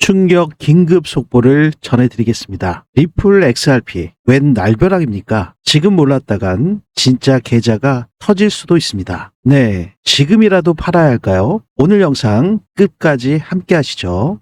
충격 긴급 속보를 전해드리겠습니다. 리플 XRP 웬 날벼락입니까? 지금 몰랐다간 진짜 계좌가 터질 수도 있습니다. 네, 지금이라도 팔아야 할까요? 오늘 영상 끝까지 함께 하시죠.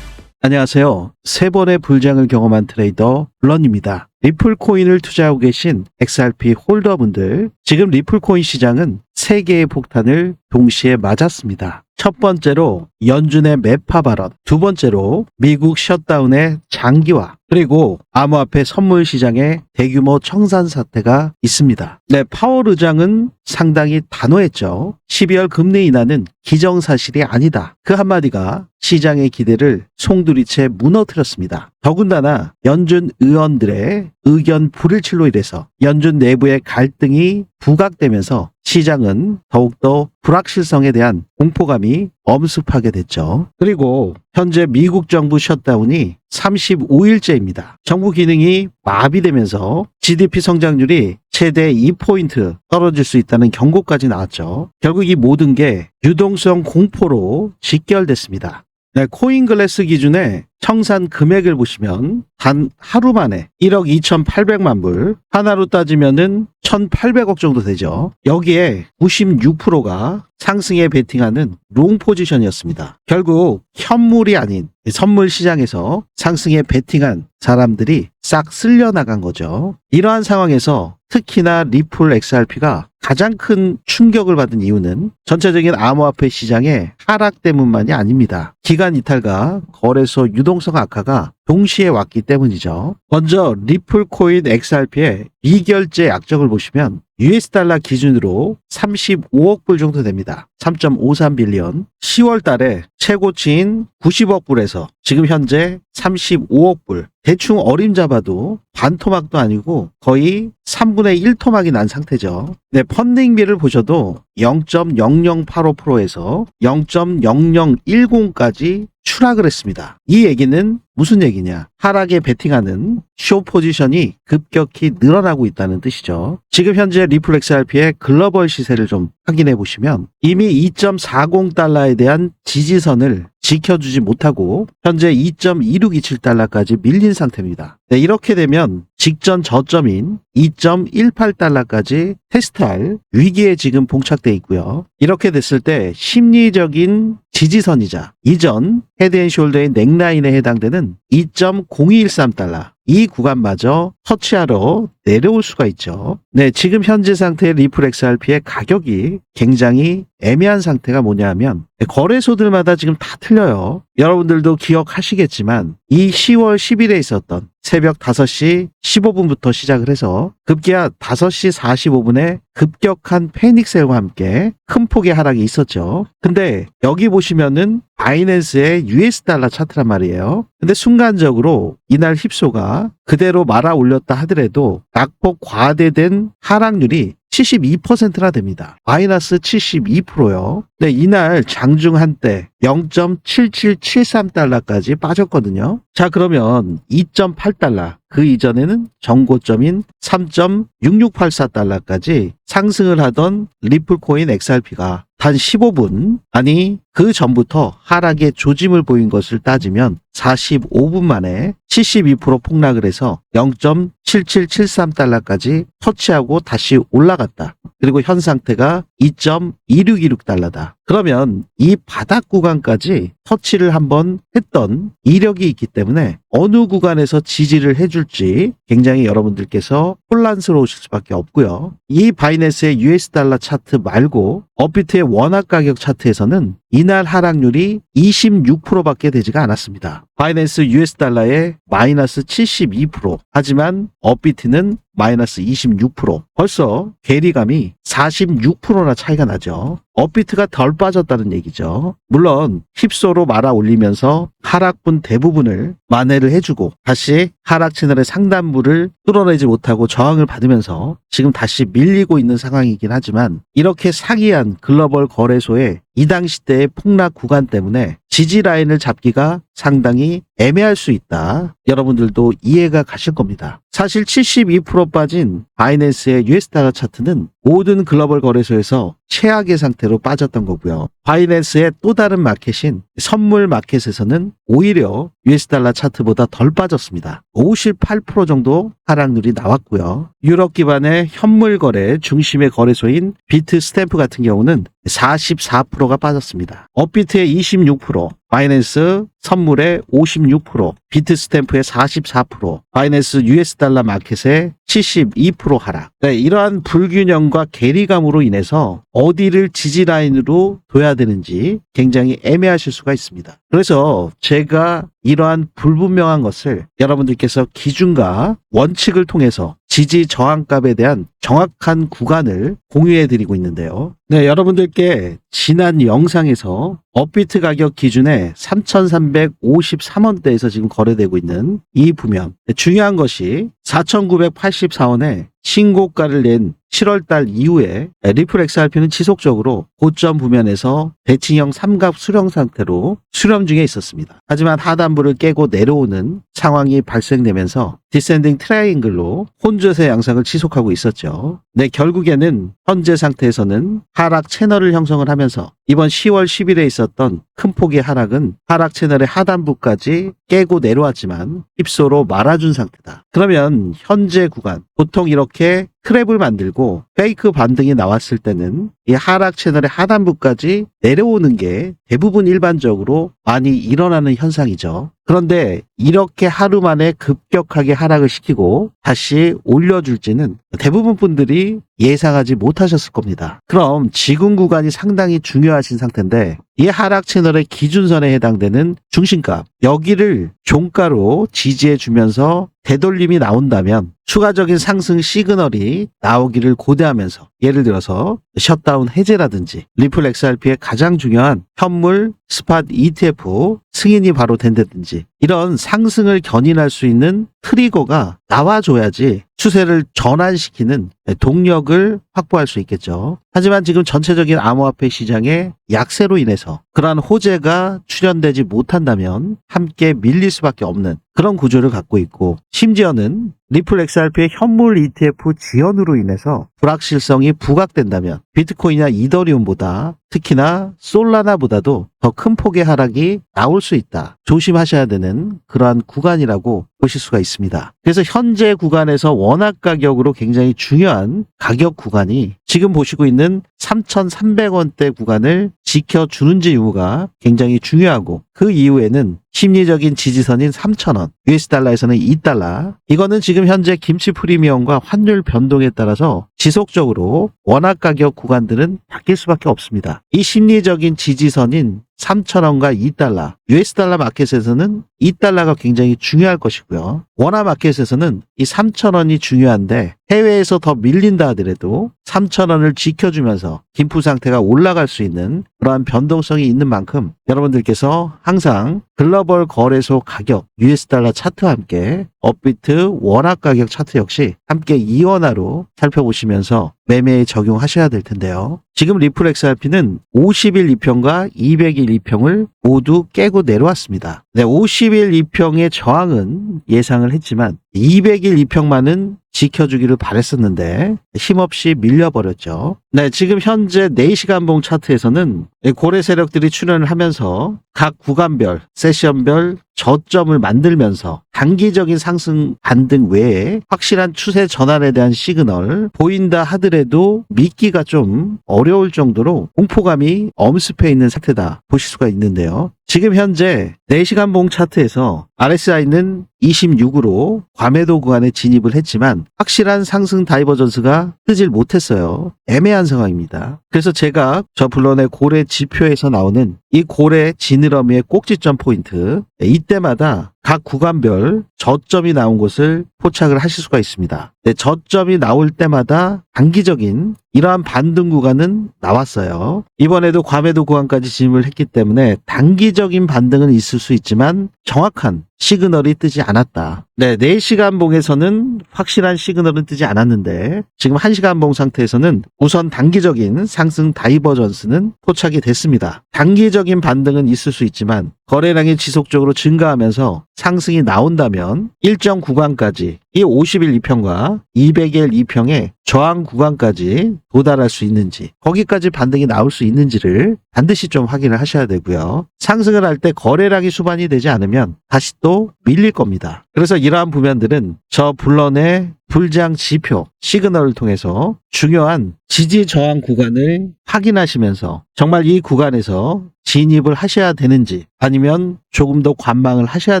안녕하세요. 3번의 불장을 경험한 트레이더 런입니다. 리플 코인을 투자하고 계신 XRP 홀더분들, 지금 리플 코인 시장은 3개의 폭탄을 동시에 맞았습니다. 첫 번째로 연준의 매파 발언, 두 번째로 미국 셧다운의 장기화, 그리고 암호화폐 선물 시장에 대규모 청산 사태가 있습니다. 네, 파월 의장은 상당히 단호했죠. 12월 금리 인하는 기정사실이 아니다. 그 한마디가 시장의 기대를 송두리째 무너뜨렸습니다. 더군다나 연준 의원들의 의견 불일치로 인해서 연준 내부의 갈등이 부각되면서 시장은 더욱더 불확실성에 대한 공포감이 엄습하게 됐죠. 그리고 현재 미국 정부 셧다운이 35일째입니다. 정부 기능이 마비되면서 GDP 성장률이 최대 2포인트 떨어질 수 있다는 경고까지 나왔죠. 결국 이 모든 게 유동성 공포로 직결됐습니다. 네, 코인글래스 기준의 청산 금액을 보시면 단 하루 만에 1억 2,800만 불, 하나로 따지면은 1,800억 정도 되죠. 여기에 96%가 상승에 베팅하는 롱 포지션이었습니다. 결국 현물이 아닌 선물 시장에서 상승에 베팅한 사람들이 싹 쓸려나간 거죠. 이러한 상황에서 특히나 리플 XRP가 가장 큰 충격을 받은 이유는 전체적인 암호화폐 시장의 하락 때문만이 아닙니다. 기간 이탈과 거래소 유동성 악화가 동시에 왔기 때문이죠. 먼저 리플 코인 XRP의 미결제 약정을 보시면 US 달러 기준으로 35억 불 정도 됩니다. 3.53 빌리언. 10월 달에 최고치인 90억 불에서 지금 현재 35억 불. 대충 어림잡아도 반토막도 아니고 거의 3분의 1토막이 난 상태죠. 네, 펀딩비를 보셔도 0.0085%에서 0.0010까지 추락을 했습니다. 이 얘기는 무슨 얘기냐? 하락에 베팅하는 숏 포지션이 급격히 늘어나고 있다는 뜻이죠. 지금 현재 리플 XRP의 글로벌 시세를 좀 확인해 보시면 이미 2.40달러에 대한 지지선을 지켜주지 못하고 현재 2.2627달러까지 밀린 상태입니다. 네, 이렇게 되면 직전 저점인 2.18달러까지 테스트할 위기에 지금 봉착돼 있고요. 이렇게 됐을 때 심리적인 지지선이자 이전 헤드앤숄더의 넥라인에 해당되는 2.0213달러 이 구간마저 터치하러 내려올 수가 있죠. 네, 지금 현재 상태의 리플 XRP의 가격이 굉장히 애매한 상태가 뭐냐 하면 거래소들마다 지금 다 틀려요. 여러분들도 기억하시겠지만 이 10월 10일에 있었던 새벽 5시 15분부터 시작을 해서 급기야 5시 45분에 급격한 패닉셀과 함께 큰 폭의 하락이 있었죠. 근데 여기 보시면은 바이낸스의 US 달러 차트란 말이에요. 근데 순간적으로 이날 휩소가 그대로 말아 올렸다 하더라도 낙폭 과대된 하락률이 72%나 됩니다. 마이너스 72%요. 네, 이날 장중 한때 0.7773달러까지 빠졌거든요. 자, 그러면 2.8달러, 그 이전에는 정고점인 3.6684달러까지 상승을 하던 리플코인 XRP가 단 15분, 아니 그 전부터 하락의 조짐을 보인 것을 따지면 45분 만에 72% 폭락을 해서 0.7773달러까지 터치하고 다시 올라갔다. 그리고 현 상태가 2.2626달러다. 그러면 이 바닥 구간까지 터치를 한번 했던 이력이 있기 때문에 어느 구간에서 지지를 해줄지 굉장히 여러분들께서 혼란스러우실 수밖에 없고요. 이 바이낸스의 US 달러 차트 말고 업비트의 원화 가격 차트에서는 이날 하락률이 26%밖에 되지가 않았습니다. 바이낸스 US 달러의 마이너스 72%, 하지만 업비트는 마이너스 26%. 벌써 괴리감이 46%나 차이가 나죠. 업비트가 덜 빠졌다는 얘기죠. 물론 힙소로 말아 올리면서 하락분 대부분을 만회를 해주고 다시 하락 채널의 상단부를 뚫어내지 못하고 저항을 받으면서 지금 다시 밀리고 있는 상황이긴 하지만 이렇게 상이한 글로벌 거래소의 이 당시 때의 폭락 구간 때문에 지지 라인을 잡기가 상당히 애매할 수 있다. 여러분들도 이해가 가실 겁니다. 사실 72% 빠진 바이낸스의 US 달러 차트는 모든 글로벌 거래소에서 최악의 상태로 빠졌던 거고요. 바이낸스의 또 다른 마켓인 선물 마켓에서는 오히려 US 달러 차트보다 덜 빠졌습니다. 58% 정도 하락률이 나왔고요. 유럽 기반의 현물 거래 중심의 거래소인 비트 스탬프 같은 경우는 44%가 빠졌습니다. 업비트의 26%, 바이낸스 선물의 56%, 비트 스탬프의 44%, 바이낸스 US 달러 마켓의 72% 하락. 네, 이러한 불균형과 괴리감으로 인해서 어디를 지지라인으로 둬야 되는지 굉장히 애매하실 수가 있습니다. 그래서 제가 이러한 불분명한 것을 여러분들께서 기준과 원칙을 통해서 지지 저항값에 대한 정확한 구간을 공유해 드리고 있는데요. 네, 여러분들께 지난 영상에서 업비트 가격 기준에 3,353원대에서 지금 거래되고 있는 이 부면, 중요한 것이 4,984원에 신고가를 낸 7월달 이후에 리플 XRP는 지속적으로 고점 부면에서 대칭형 삼각 수렴 상태로 수렴 중에 있었습니다. 하지만 하단부를 깨고 내려오는 상황이 발생되면서 디센딩 트라이앵글로 혼조세 양상을 지속하고 있었죠. 네, 결국에는 현재 상태에서는 하락 채널을 형성을 하면서 이번 10월 10일에 있었던 큰 폭의 하락은 하락 채널의 하단부까지 깨고 내려왔지만 힙소로 말아준 상태다. 그러면 현재 구간, 보통 이렇게 트랩을 만들고 페이크 반등이 나왔을 때는 이 하락 채널의 하단부까지 내려오는 게 대부분 일반적으로 많이 일어나는 현상이죠. 그런데 이렇게 하루 만에 급격하게 하락을 시키고 다시 올려줄지는 대부분 분들이 예상하지 못하셨을 겁니다. 그럼 지금 구간이 상당히 중요하신 상태인데 이 하락 채널의 기준선에 해당되는 중심값, 여기를 종가로 지지해 주면서 되돌림이 나온다면 추가적인 상승 시그널이 나오기를 고대하면서 예를 들어서 셧다운 해제라든지 리플 XRP의 가장 중요한 현물 스팟 ETF 승인이 바로 된다든지 이런 상승을 견인할 수 있는 트리거가 나와줘야지 추세를 전환시키는 동력을 확보할 수 있겠죠. 하지만 지금 전체적인 암호화폐 시장의 약세로 인해서 그러한 호재가 출현되지 못한다면 함께 밀릴 수밖에 없는 그런 구조를 갖고 있고, 심지어는 리플 XRP의 현물 ETF 지연으로 인해서 불확실성이 부각된다면 비트코인이나 이더리움보다 특히나 솔라나보다도 더 큰 폭의 하락이 나올 수 있다. 조심하셔야 되는 그러한 구간이라고 보실 수가 있습니다. 그래서 현재 구간에서 원화 가격으로 굉장히 중요한 가격 구간이 지금 보시고 있는 3,300원대 구간을 지켜주는지 유무가 굉장히 중요하고, 그 이후에는 심리적인 지지선인 3,000원, US 달러에서는 2달러, 이거는 지금 현재 김치 프리미엄과 환율 변동에 따라서 지속적으로 원화 가격 구간들은 바뀔 수밖에 없습니다. 이 심리적인 지지선인 3,000원과 2달러, US 달러 마켓에서는 2달러가 굉장히 중요할 것이고요. 원화 마켓에서는 이 3,000원이 중요한데 해외에서 더 밀린다 하더라도 3,000원을 지켜주면서 김프 상태가 올라갈 수 있는 그러한 변동성이 있는 만큼 여러분들께서 항상 글로벌 거래소 가격, US 달러 차트와 함께 업비트 원화 가격 차트 역시 함께 이원화로 살펴보시면서 매매에 적용하셔야 될 텐데요. 지금 리플 XRP는 50일 2평과 200일 2평을 모두 깨고 내려왔습니다. 네, 50일 2평의 저항은 예상을 했지만 200일 2평만은 지켜주기를 바랬었는데 힘없이 밀려버렸죠. 네, 지금 현재 4시간봉 차트에서는 고래 세력들이 출현을 하면서 각 구간별, 세션별 저점을 만들면서 단기적인 상승 반등 외에 확실한 추세 전환에 대한 시그널 보인다 하더라도 믿기가 좀 어려울 정도로 공포감이 엄습해 있는 상태다 보실 수가 있는데요. 지금 현재 4시간봉 차트에서 RSI는 26으로 과매도 구간에 진입을 했지만 확실한 상승 다이버전스가 뜨질 못했어요. 애매한 상황입니다. 그래서 제가 저 블런의 고래 지표에서 나오는 이 고래 지느러미의 꼭지점 포인트, 이때마다 각 구간별 저점이 나온 곳을 포착을 하실 수가 있습니다. 네, 저점이 나올 때마다 단기적인 이러한 반등 구간은 나왔어요. 이번에도 과매도 구간까지 진입을 했기 때문에 단기적인 반등은 있을 수 있지만 정확한 시그널이 뜨지 않았다. 네, 4시간 봉에서는 확실한 시그널은 뜨지 않았는데 지금 1시간 봉 상태에서는 우선 단기적인 상승 다이버전스는 포착이 됐습니다. 단기적인 반등은 있을 수 있지만 거래량이 지속적으로 증가하면서 상승이 나온다면 일정 구간까지 이 50일 이평과 200일 이평의 저항 구간까지 도달할 수 있는지, 거기까지 반등이 나올 수 있는지를 반드시 좀 확인을 하셔야 되고요. 상승을 할 때 거래량이 수반이 되지 않으면 다시 또 밀릴 겁니다. 그래서 이러한 부면들은 저 블런의 불장 지표, 시그널을 통해서 중요한 지지 저항 구간을 확인하시면서 정말 이 구간에서 진입을 하셔야 되는지 아니면 조금 더 관망을 하셔야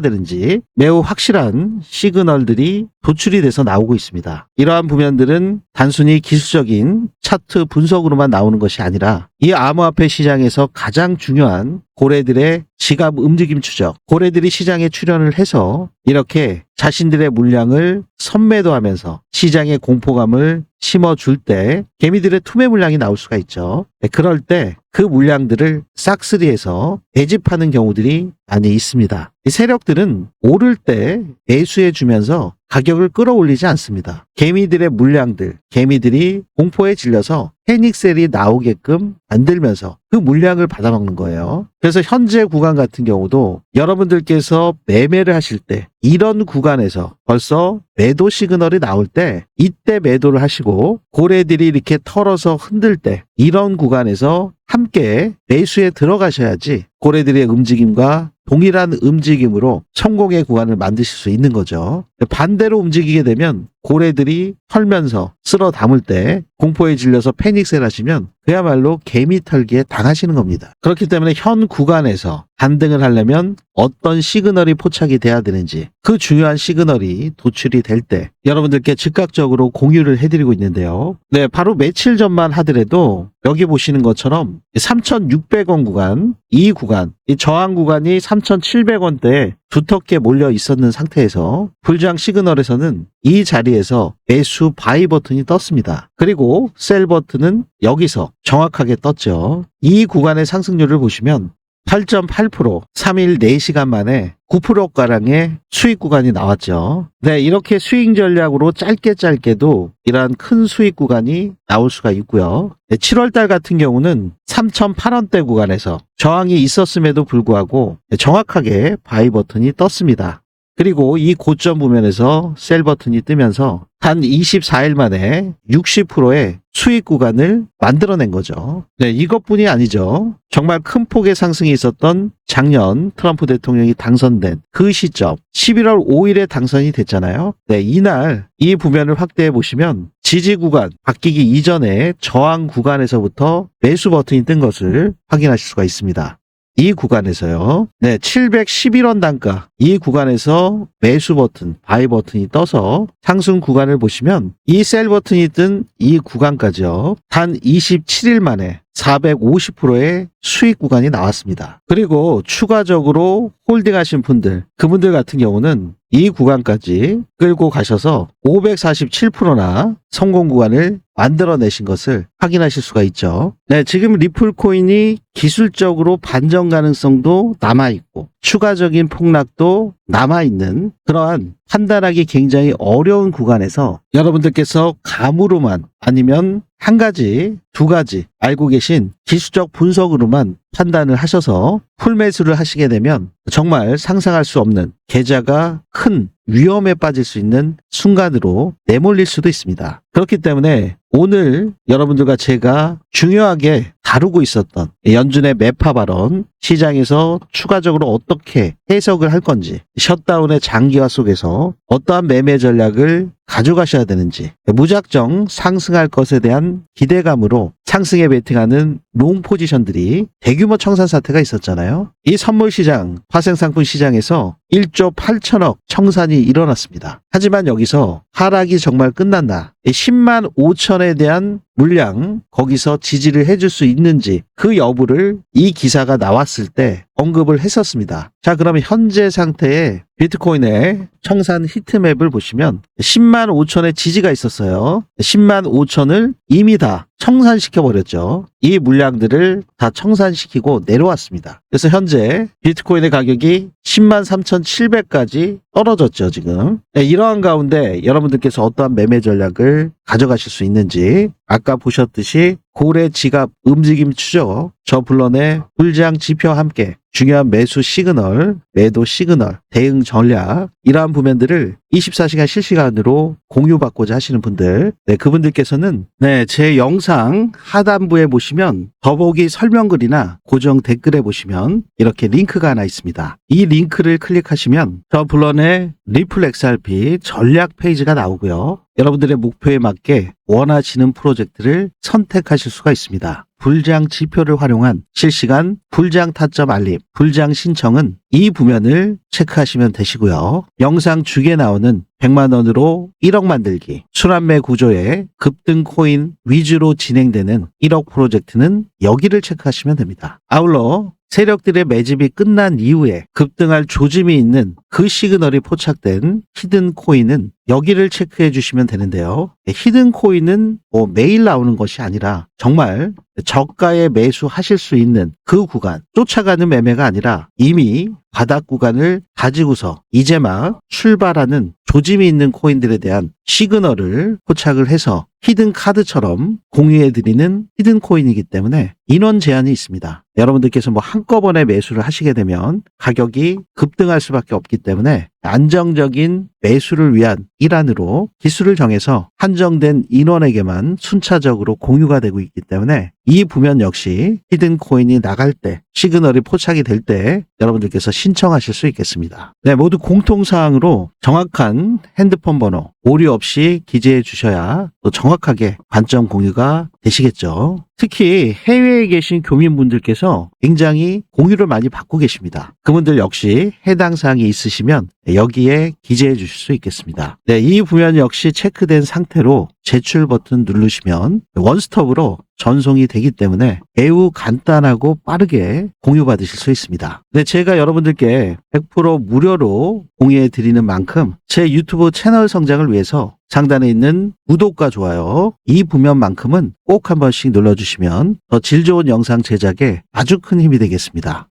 되는지 매우 확실한 시그널들이 도출이 돼서 나오고 있습니다. 이러한 부면들은 단순히 기술적인 차트 분석으로만 나오는 것이 아니라 이 암호화폐 시장에서 가장 중요한 고래들의 지갑 움직임 추적, 고래들이 시장에 출현을 해서 이렇게 자신들의 물량을 선매도하면서 시장의 공포감을 심어줄 때 개미들의 투매 물량이 나올 수가 있죠. 그럴 때 그 물량들을 싹쓸이해서 매집하는 경우들이 많이 있습니다. 이 세력들은 오를 때 매수해 주면서 가격을 끌어올리지 않습니다. 개미들의 물량들, 개미들이 공포에 질려서 패닉셀이 나오게끔 만들면서 그 물량을 받아먹는 거예요. 그래서 현재 구간 같은 경우도 여러분들께서 매매를 하실 때 이런 구간에서 벌써 매도 시그널이 나올 때 이때 매도를 하시고 고래들이 이렇게 털어서 흔들 때 이런 구간에서 함께 매수에 들어가셔야지 고래들의 움직임과 동일한 움직임으로 성공의 구간을 만드실 수 있는 거죠. 반대로 움직이게 되면 고래들이 털면서 쓸어 담을 때 공포에 질려서 패닉셀 하시면 그야말로 개미 털기에 당하시는 겁니다. 그렇기 때문에 현 구간에서 반등을 하려면 어떤 시그널이 포착이 돼야 되는지 그 중요한 시그널이 도출이 될 때 여러분들께 즉각적으로 공유를 해드리고 있는데요. 네, 바로 며칠 전만 하더라도 여기 보시는 것처럼 3,600원 구간, 이 구간, 이 저항 구간이 3,700원대에 두텁게 몰려 있었는 상태에서 불장 시그널에서는 이 자리에서 매수 바이 버튼이 떴습니다. 그리고 셀 버튼은 여기서 정확하게 떴죠. 이 구간의 상승률을 보시면 8.8%, 3일 4시간 만에 9%가량의 수익 구간이 나왔죠. 네, 이렇게 수익 전략으로 짧게도 이러한 큰 수익 구간이 나올 수가 있고요. 네, 7월달 같은 경우는 3,008원대 구간에서 저항이 있었음에도 불구하고 정확하게 바이 버튼이 떴습니다. 그리고 이 고점 부면에서 셀 버튼이 뜨면서 단 24일 만에 60%의 수익 구간을 만들어낸 거죠. 네, 이것뿐이 아니죠. 정말 큰 폭의 상승이 있었던 작년 트럼프 대통령이 당선된 그 시점 11월 5일에 당선이 됐잖아요. 네, 이날 이 부면을 확대해 보시면 지지 구간 바뀌기 이전에 저항 구간에서부터 매수 버튼이 뜬 것을 확인하실 수가 있습니다. 이 구간에서요. 네, 711원 단가 이 구간에서 매수 버튼, 바이 버튼이 떠서 상승 구간을 보시면 이 셀 버튼이 뜬 이 구간까지요. 단 27일 만에 450%의 수익 구간이 나왔습니다. 그리고 추가적으로 홀딩하신 분들, 그분들 같은 경우는 이 구간까지 끌고 가셔서 547%나 성공 구간을 만들어내신 것을 확인하실 수가 있죠. 네, 지금 리플 코인이 기술적으로 반전 가능성도 남아있고 추가적인 폭락도 남아있는 그러한 판단하기 굉장히 어려운 구간에서 여러분들께서 감으로만 아니면 한 가지, 두 가지 알고 계신 기술적 분석으로만 판단을 하셔서 풀매수를 하시게 되면 정말 상상할 수 없는 계좌가 큰 위험에 빠질 수 있는 순간으로 내몰릴 수도 있습니다. 그렇기 때문에 오늘 여러분들과 제가 중요하게 다루고 있었던 연준의 매파 발언, 시장에서 추가적으로 어떻게 해석을 할 건지, 셧다운의 장기화 속에서 어떠한 매매 전략을 가져가셔야 되는지, 무작정 상승할 것에 대한 기대감으로 상승에 베팅하는 롱 포지션들이 대규모 청산 사태가 있었잖아요. 이 선물 시장, 화생상품 시장에서 1조 8천억 청산이 일어났습니다. 하지만 여기서 하락이 정말 끝났나? 10만 5천에 대한 물량 거기서 지지를 해줄 수 있는지 그 여부를 이 기사가 나왔을 때 언급을 했었습니다. 자, 그러면 현재 상태의 비트코인의 청산 히트맵을 보시면 10만 5천의 지지가 있었어요. 10만 5천을 이미 다 청산시켜버렸죠. 이 물량들을 다 청산시키고 내려왔습니다. 그래서 현재 비트코인의 가격이 10만 3,700까지 떨어졌죠, 지금. 네, 이러한 가운데 여러분들께서 어떠한 매매 전략을 가져가실 수 있는지 아까 보셨듯이 고래 지갑 움직임 추적, 저 블런의 불장 지표와 함께 중요한 매수 시그널, 매도 시그널, 대응 전략 이러한 부면들을 24시간 실시간으로 공유받고자 하시는 분들, 그분들께서는 제 영상 하단부에 보시면 더보기 설명글이나 고정 댓글에 보시면 이렇게 링크가 하나 있습니다. 이 링크를 클릭하시면 저 블런의 리플 XRP 전략 페이지가 나오고요. 여러분들의 목표에 맞게 원하시는 프로젝트를 선택하실 수가 있습니다. 불장 지표를 활용한 실시간 불장 타점 알림, 불장 신청은 이 부면을 체크하시면 되시고요. 영상 중에 나오는 100만 원으로 1억 만들기, 순환매 구조의 급등 코인 위주로 진행되는 1억 프로젝트는 여기를 체크하시면 됩니다. 아울러 세력들의 매집이 끝난 이후에 급등할 조짐이 있는 그 시그널이 포착된 히든 코인은 여기를 체크해 주시면 되는데요. 히든 코인은 매일 나오는 것이 아니라 정말 저가에 매수하실 수 있는 그 구간, 쫓아가는 매매가 아니라 이미 바닥 구간을 가지고서 이제 막 출발하는 조짐이 있는 코인들에 대한 시그널을 포착을 해서 히든 카드처럼 공유해드리는 히든 코인이기 때문에 인원 제한이 있습니다. 여러분들께서 한꺼번에 매수를 하시게 되면 가격이 급등할 수밖에 없기 때문에 안정적인 매수를 위한 일환으로 기술을 정해서 한정된 인원에게만 순차적으로 공유가 되고 있기 때문에 이 부면 역시 히든 코인이 나갈 때, 시그널이 포착이 될 때 여러분들께서 신청하실 수 있겠습니다. 모두 공통사항으로 정확한 핸드폰 번호, 오류 없이 기재해 주셔야 또 정확하게 관점 공유가 되시겠죠. 특히 해외에 계신 교민분들께서 굉장히 공유를 많이 받고 계십니다. 그분들 역시 해당 사항이 있으시면 여기에 기재해 주실 수 있겠습니다. 이 부면 역시 체크된 상태로 제출 버튼 누르시면 원스톱으로 전송이 되기 때문에 매우 간단하고 빠르게 공유받으실 수 있습니다. 제가 여러분들께 100% 무료로 공유해 드리는 만큼 제 유튜브 채널 성장을 위해서 상단에 있는 구독과 좋아요, 이 부면만큼은 꼭 한 번씩 눌러주시면 더 질 좋은 영상 제작에 아주 큰 힘이 되겠습니다.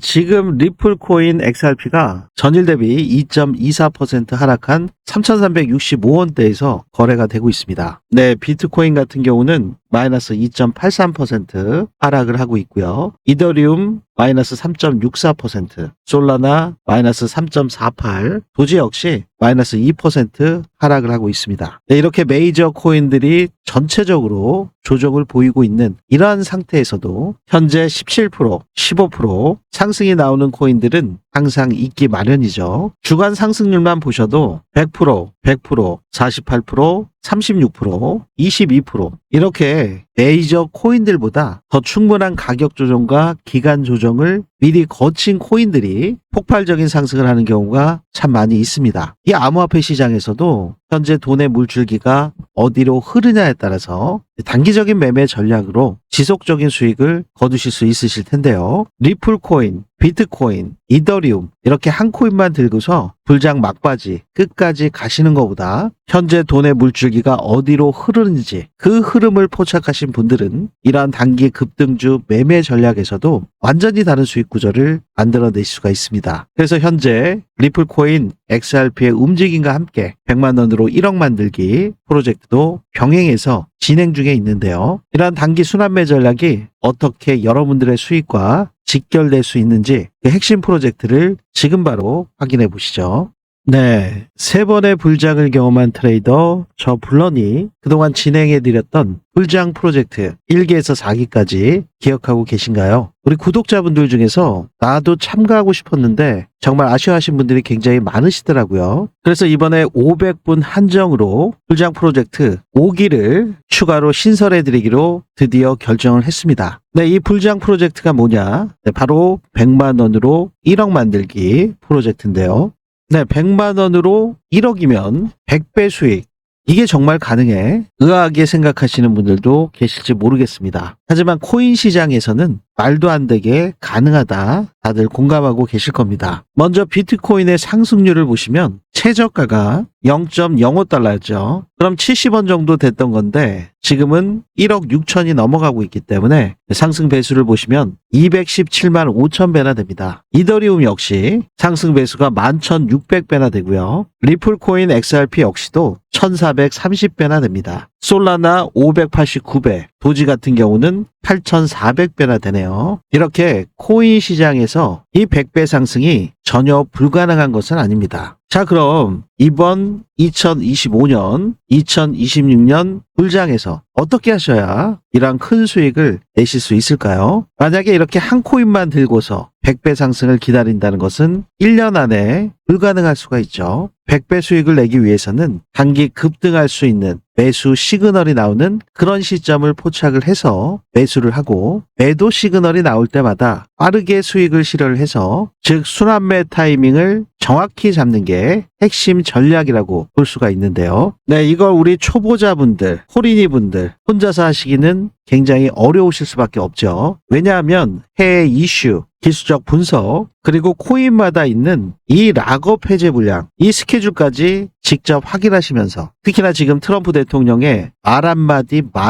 지금 리플 코인 XRP가 전일 대비 2.24% 하락한 3,365원대에서 거래가 되고 있습니다. 비트코인 같은 경우는 마이너스 2.83% 하락을 하고 있고요. 이더리움 마이너스 3.64%, 솔라나 마이너스 3.48%, 도지 역시 마이너스 2% 하락을 하고 있습니다. 이렇게 메이저 코인들이 전체적으로 조정을 보이고 있는 이러한 상태에서도 현재 17%, 15% 상승이 나오는 코인들은 항상 있기 마련이죠. 주간 상승률만 보셔도 100%, 100%, 48%, 36%, 22% 이렇게 메이저 코인들보다 더 충분한 가격 조정과 기간 조정을 미리 거친 코인들이 폭발적인 상승을 하는 경우가 참 많이 있습니다. 이 암호화폐 시장에서도 현재 돈의 물줄기가 어디로 흐르냐에 따라서 단기적인 매매 전략으로 지속적인 수익을 거두실 수 있으실 텐데요. 리플 코인, 비트코인, 이더리움 이렇게 한 코인만 들고서 불장 막바지 끝까지 가시는 것보다 현재 돈의 물줄기가 어디로 흐르는지 그 흐름을 포착하신 분들은 이러한 단기 급등주 매매 전략에서도 완전히 다른 수익 구조를 만들어낼 수가 있습니다. 그래서 현재 리플코인 XRP의 움직임과 함께 100만 원으로 1억 만들기 프로젝트도 병행해서 진행 중에 있는데요. 이러한 단기 순환매 전략이 어떻게 여러분들의 수익과 직결될 수 있는지 그 핵심 프로젝트를 지금 바로 확인해 보시죠. 세 번의 불장을 경험한 트레이더 저 블런이 그동안 진행해드렸던 불장 프로젝트 1기에서 4기까지 기억하고 계신가요? 우리 구독자분들 중에서 나도 참가하고 싶었는데 정말 아쉬워하신 분들이 굉장히 많으시더라고요. 그래서 이번에 500분 한정으로 불장 프로젝트 5기를 추가로 신설해드리기로 드디어 결정을 했습니다. 이 불장 프로젝트가 뭐냐? 바로 100만 원으로 1억 만들기 프로젝트인데요. 100만 원으로 1억이면 100배 수익. 이게 정말 가능해? 의아하게 생각하시는 분들도 계실지 모르겠습니다. 하지만 코인 시장에서는 말도 안 되게 가능하다. 다들 공감하고 계실 겁니다. 먼저 비트코인의 상승률을 보시면 최저가가 0.05달러였죠. 그럼 70원 정도 됐던 건데 지금은 1억 6천이 넘어가고 있기 때문에 상승 배수를 보시면 217만 5천 배나 됩니다. 이더리움 역시 상승 배수가 11,600배나 되고요. 리플코인 XRP 역시도 1,430배나 됩니다. 솔라나 589배, 도지 같은 경우는 8,400배나 되네요. 이렇게 코인 시장에서 이 100배 상승이 전혀 불가능한 것은 아닙니다. 자, 그럼 이번 2025년, 2026년 불장에서 어떻게 하셔야 이러한 큰 수익을 내실 수 있을까요? 만약에 이렇게 한 코인만 들고서 100배 상승을 기다린다는 것은 1년 안에 불가능할 수가 있죠. 100배 수익을 내기 위해서는 단기 급등할 수 있는 매수 시그널이 나오는 그런 시점을 포착을 해서 매수를 하고, 매도 시그널이 나올 때마다 빠르게 수익을 실현을 해서, 즉 순환매 타이밍을 정확히 잡는 게 핵심 전략이라고 볼 수가 있는데요. 네, 이걸 우리 초보자분들, 호린이분들 혼자서 하시기는 굉장히 어려우실 수밖에 없죠. 왜냐하면 해외 이슈, 기술적 분석, 그리고 코인마다 있는 이 락업 해제 물량, 이 스케줄까지 직접 확인하시면서, 특히나 지금 트럼프 대통령의 말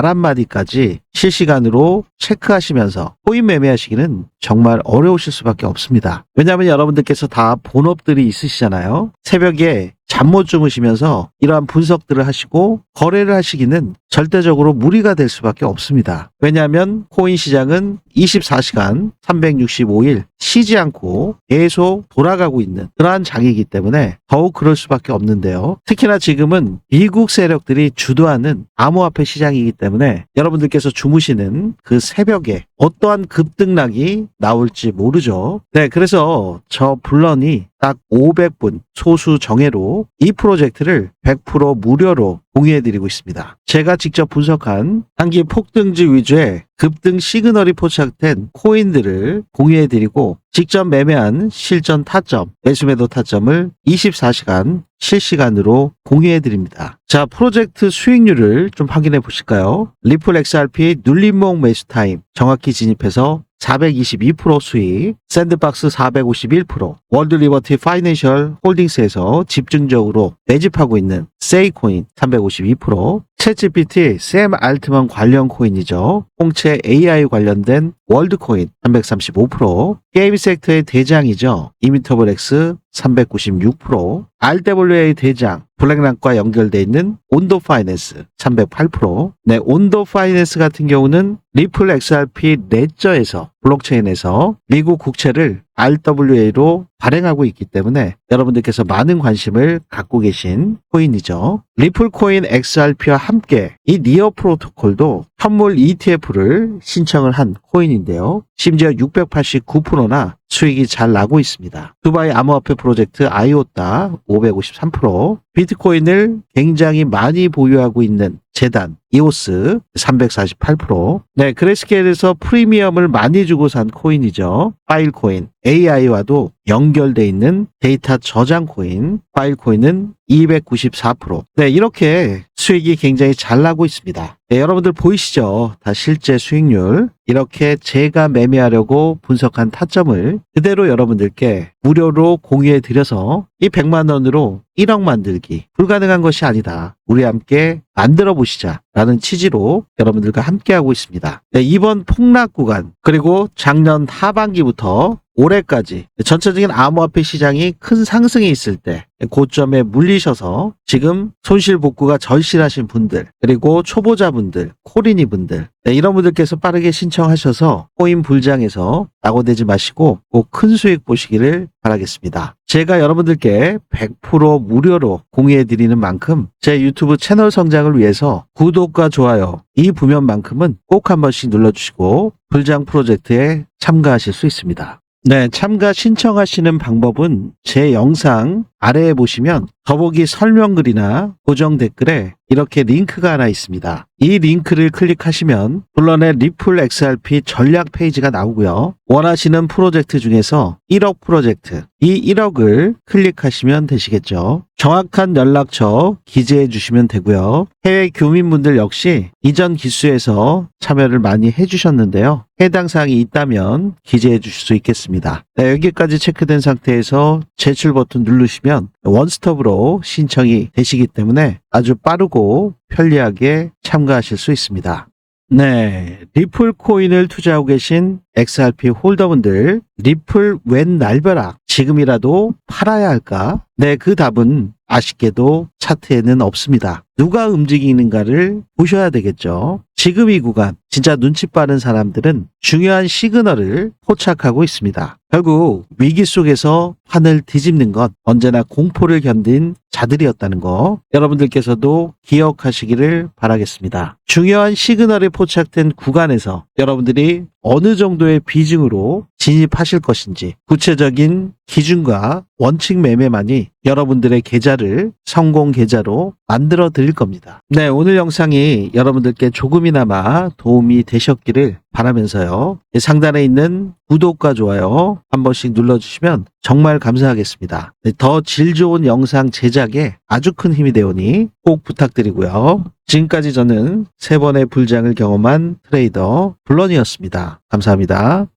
한마디까지 실시간으로 체크하시면서 코인 매매하시기는 정말 어려우실 수밖에 없습니다. 왜냐하면 여러분들께서 다 본업들이 있으시잖아요. 새벽에 잠 못 주무시면서 이러한 분석들을 하시고 거래를 하시기는 절대적으로 무리가 될 수밖에 없습니다. 왜냐하면 코인 시장은 24시간 365일 쉬지 않고 계속 돌아가고 있는 그러한 장이기 때문에 더욱 그럴 수밖에 없는데요. 특히나 지금은 미국 세력들이 주도하는 암호화폐 시장이기 때문에 여러분들께서 주무시는 그 새벽에 어떠한 급등락이 나올지 모르죠. 네, 그래서 저 블런이 딱 500분 소수 정예로 이 프로젝트를 100% 무료로 공유해드리고 있습니다. 제가 직접 분석한 단기 폭등주 위주의 급등 시그널이 포착된 코인들을 공유해드리고, 직접 매매한 실전 타점, 매수매도 타점을 24시간 실시간으로 공유해드립니다. 자, 프로젝트 수익률을 좀 확인해 보실까요? 리플 XRP 눌림목 매수 타임 정확히 진입해서 422% 수익, 샌드박스 451%, 월드 리버티 파이낸셜 홀딩스에서 집중적으로 매집하고 있는 세이코인 352%, 챗GPT, 샘 알트만 관련 코인이죠. 홍채 AI 관련된 월드코인 335%, 게임 섹터의 대장이죠. 이미터블엑스 396%, RWA 대장 블랙락과 연결되어 있는 온도 파이낸스 308%. 네, 온도 파이낸스 같은 경우는 리플 XRP 레저에서 블록체인에서 미국 국채를 RWA로 발행하고 있기 때문에 여러분들께서 많은 관심을 갖고 계신 코인이죠. 리플 코인 XRP와 함께 이 니어 프로토콜도 현물 ETF를 신청을 한 코인인데요. 심지어 689%나 수익이 잘 나고 있습니다. 두바이 암호화폐 프로젝트 아이오타 553%, 비트코인을 굉장히 많이 보유하고 있는 재단 이오스 348%. 네, 그레스케일에서 프리미엄을 많이 주고 산 코인이죠. 파일코인 AI와도 연결돼 있는 데이터 저장 코인 파일코인은 294%. 네, 이렇게 수익이 굉장히 잘 나고 있습니다. 네, 여러분들 보이시죠? 다 실제 수익률. 이렇게 제가 매매하려고 분석한 타점을 그대로 여러분들께 무료로 공유해 드려서 이 100만 원으로 1억 만들기 불가능한 것이 아니다. 우리 함께 만들어 보시자 라는 취지로 여러분들과 함께 하고 있습니다. 네, 이번 폭락 구간, 그리고 작년 하반기부터 올해까지 전체적인 암호화폐 시장이 큰 상승이 있을 때 고점에 물리셔서 지금 손실 복구가 절실하신 분들, 그리고 초보자분들, 코린이 분들, 네, 이런 분들께서 빠르게 신청하셔서 코인 불장에서 낙오되지 마시고 꼭 큰 수익 보시기를 바라겠습니다. 제가 여러분들께 100% 무료로 공유해 드리는 만큼 제 유튜브 채널 성장을 위해서 구독과 좋아요 이 부면만큼은 꼭 한 번씩 눌러주시고 불장 프로젝트에 참가하실 수 있습니다. 네, 참가 신청하시는 방법은 제 영상 아래에 보시면 더보기 설명글이나 고정 댓글에 이렇게 링크가 하나 있습니다. 이 링크를 클릭하시면 물론의 리플 XRP 전략 페이지가 나오고요. 원하시는 프로젝트 중에서 1억 프로젝트, 이 1억을 클릭하시면 되시겠죠. 정확한 연락처 기재해 주시면 되고요. 해외 교민분들 역시 이전 기수에서 참여를 많이 해주셨는데요. 해당 사항이 있다면 기재해 주실 수 있겠습니다. 네, 여기까지 체크된 상태에서 제출 버튼 누르시면 원스톱으로 신청이 되시기 때문에 아주 빠르고 편리하게 참가하실 수 있습니다. 네, 리플 코인을 투자하고 계신 XRP 홀더분들, 리플 웬 날벼락 지금이라도 팔아야 할까? 네, 그 답은 아쉽게도 차트에는 없습니다. 누가 움직이는가를 보셔야 되겠죠. 지금 이 구간 진짜 눈치 빠른 사람들은 중요한 시그널을 포착하고 있습니다. 결국 위기 속에서 판을 뒤집는 건 언제나 공포를 견딘 자들이었다는 거 여러분들께서도 기억하시기를 바라겠습니다. 중요한 시그널이 포착된 구간에서 여러분들이 어느 정도의 비중으로 진입하실 것인지 구체적인 기준과 원칙 매매만이 여러분들의 계좌를 성공 계좌로 만들어 드릴 겁니다. 네, 오늘 영상이 여러분들께 조금이나마 도움이 되셨기를 바라면서요. 상단에 있는 구독과 좋아요 한 번씩 눌러주시면 정말 감사하겠습니다. 네, 더 질 좋은 영상 제작에 아주 큰 힘이 되오니 꼭 부탁드리고요. 지금까지 저는 3번의 불장을 경험한 트레이더 블런이었습니다. 감사합니다.